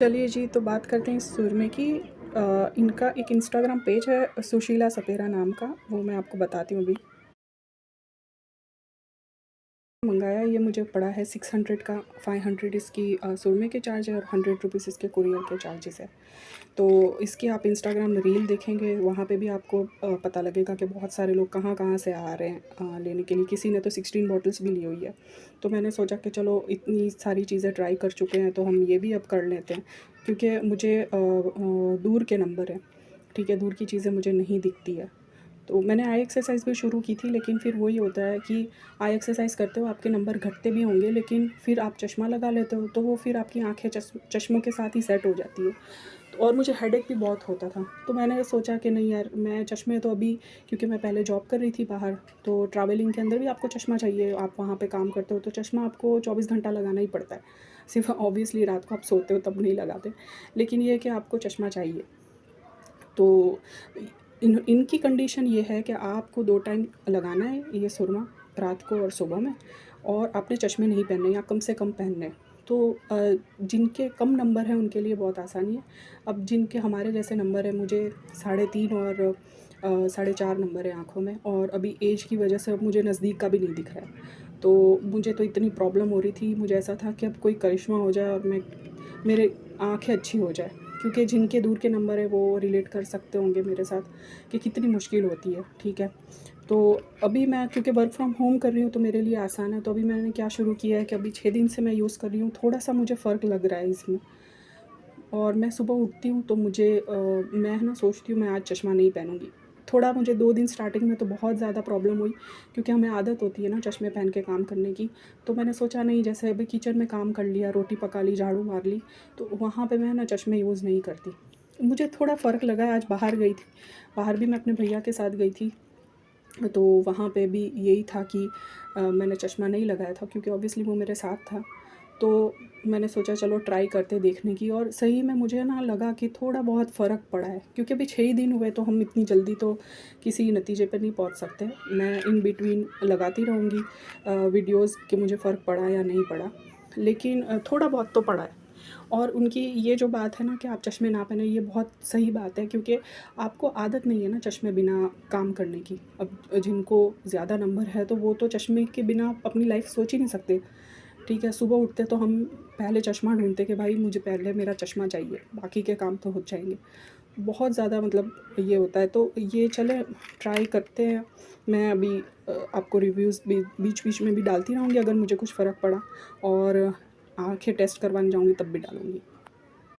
चलिए जी, तो बात करते हैं इस सुरमे की। इनका एक इंस्टाग्राम पेज है सुशीला सपेरा नाम का, वो मैं आपको बताती हूँ अभी। मंगाया ये मुझे पड़ा है 600 का, 500 इसकी सुरमे के चार्ज है और 100 रुपीज़ इसके कुरियर के चार्जेस है। तो इसकी आप इंस्टाग्राम में रील देखेंगे, वहाँ पे भी आपको पता लगेगा कि बहुत सारे लोग कहाँ कहाँ से आ रहे हैं लेने के लिए। किसी ने तो 16 बॉटल्स भी ली हुई है। तो मैंने सोचा कि चलो इतनी सारी चीज़ें ट्राई कर चुके हैं तो हम ये भी अब कर लेते हैं, क्योंकि मुझे दूर के नंबर है, ठीक है, दूर की चीज़ें मुझे नहीं दिखती है। तो मैंने आई एक्सरसाइज़ भी शुरू की थी, लेकिन फिर वही होता है कि आई एक्सरसाइज़ करते हो आपके नंबर घटते भी होंगे, लेकिन फिर आप चश्मा लगा लेते हो तो वो फिर आपकी आँखें चश्मों के साथ ही सेट हो जाती है। तो और मुझे हेडेक भी बहुत होता था, तो मैंने सोचा कि नहीं यार, मैं चश्मे तो अभी, क्योंकि मैं पहले जॉब कर रही थी बाहर, तो ट्रैवलिंग के अंदर भी आपको चश्मा चाहिए, आप वहाँ पे काम करते हो तो चश्मा आपको 24 घंटा लगाना ही पड़ता है। सिर्फ ऑब्वियसली रात को आप सोते हो तब नहीं लगाते, लेकिन ये है कि आपको चश्मा चाहिए। तो इनकी कंडीशन ये है कि आपको 2 टाइम लगाना है ये सुरमा, रात को और सुबह में, और आपने चश्मे नहीं पहनने या कम से कम पहनने हैं। तो जिनके कम नंबर हैं उनके लिए बहुत आसानी है। अब जिनके हमारे जैसे नंबर है, मुझे 3.5 और 4.5 नंबर है आँखों में, और अभी एज की वजह से अब मुझे नज़दीक का भी नहीं दिख रहा है। तो मुझे तो इतनी प्रॉब्लम हो रही थी, मुझे ऐसा था कि अब कोई करिश्मा हो जाए और मेरे आँखें अच्छी हो जाए, क्योंकि जिनके दूर के नंबर है वो रिलेट कर सकते होंगे मेरे साथ कि कितनी मुश्किल होती है, ठीक है। तो अभी मैं क्योंकि वर्क फ्रॉम होम कर रही हूँ तो मेरे लिए आसान है, तो अभी मैंने क्या शुरू किया है कि अभी 6 दिन से मैं यूज़ कर रही हूँ, थोड़ा-सा मुझे फ़र्क लग रहा है इसमें। और मैं सुबह उठती हूँ तो मैं है ना सोचती हूँ मैं आज चश्मा नहीं पहनूँगी। थोड़ा मुझे 2 दिन स्टार्टिंग में तो बहुत ज़्यादा प्रॉब्लम हुई, क्योंकि हमें आदत होती है ना चश्मे पहन के काम करने की। तो मैंने सोचा नहीं, जैसे अभी किचन में काम कर लिया, रोटी पका ली, झाड़ू मार ली, तो वहाँ पे मैं ना चश्मे यूज़ नहीं करती। मुझे थोड़ा फ़र्क लगा, आज बाहर गई थी, बाहर भी मैं अपने भैया के साथ गई थी, तो वहाँ पे भी यही था कि मैंने चश्मा नहीं लगाया था, क्योंकि ऑब्वियसली वो मेरे साथ था। तो मैंने सोचा चलो ट्राई करते देखने की, और सही में मुझे ना लगा कि थोड़ा बहुत फ़र्क पड़ा है, क्योंकि अभी 6 ही दिन हुए तो हम इतनी जल्दी तो किसी नतीजे पे नहीं पहुंच सकते। मैं इन बिटवीन लगाती रहूँगी वीडियोस कि मुझे फ़र्क पड़ा या नहीं पड़ा, लेकिन थोड़ा बहुत तो पड़ा है। और उनकी ये जो बात है ना कि आप चश्मे ना पहने, ये बहुत सही बात है, क्योंकि आपको आदत नहीं है ना चश्मे बिना काम करने की। अब जिनको ज़्यादा नंबर है तो वो तो चश्मे के बिना अपनी लाइफ सोच ही नहीं सकते, ठीक है। सुबह उठते तो हम पहले चश्मा ढूंढते कि भाई मुझे पहले मेरा चश्मा चाहिए, बाकी के काम तो हो जाएंगे। बहुत ज़्यादा मतलब ये होता है, तो ये चले ट्राई करते हैं। मैं अभी आपको रिव्यूज़ भी बीच बीच में भी डालती रहूँगी, अगर मुझे कुछ फ़र्क पड़ा, और आँखें टेस्ट करवाने जाऊँगी तब भी डालूँगी।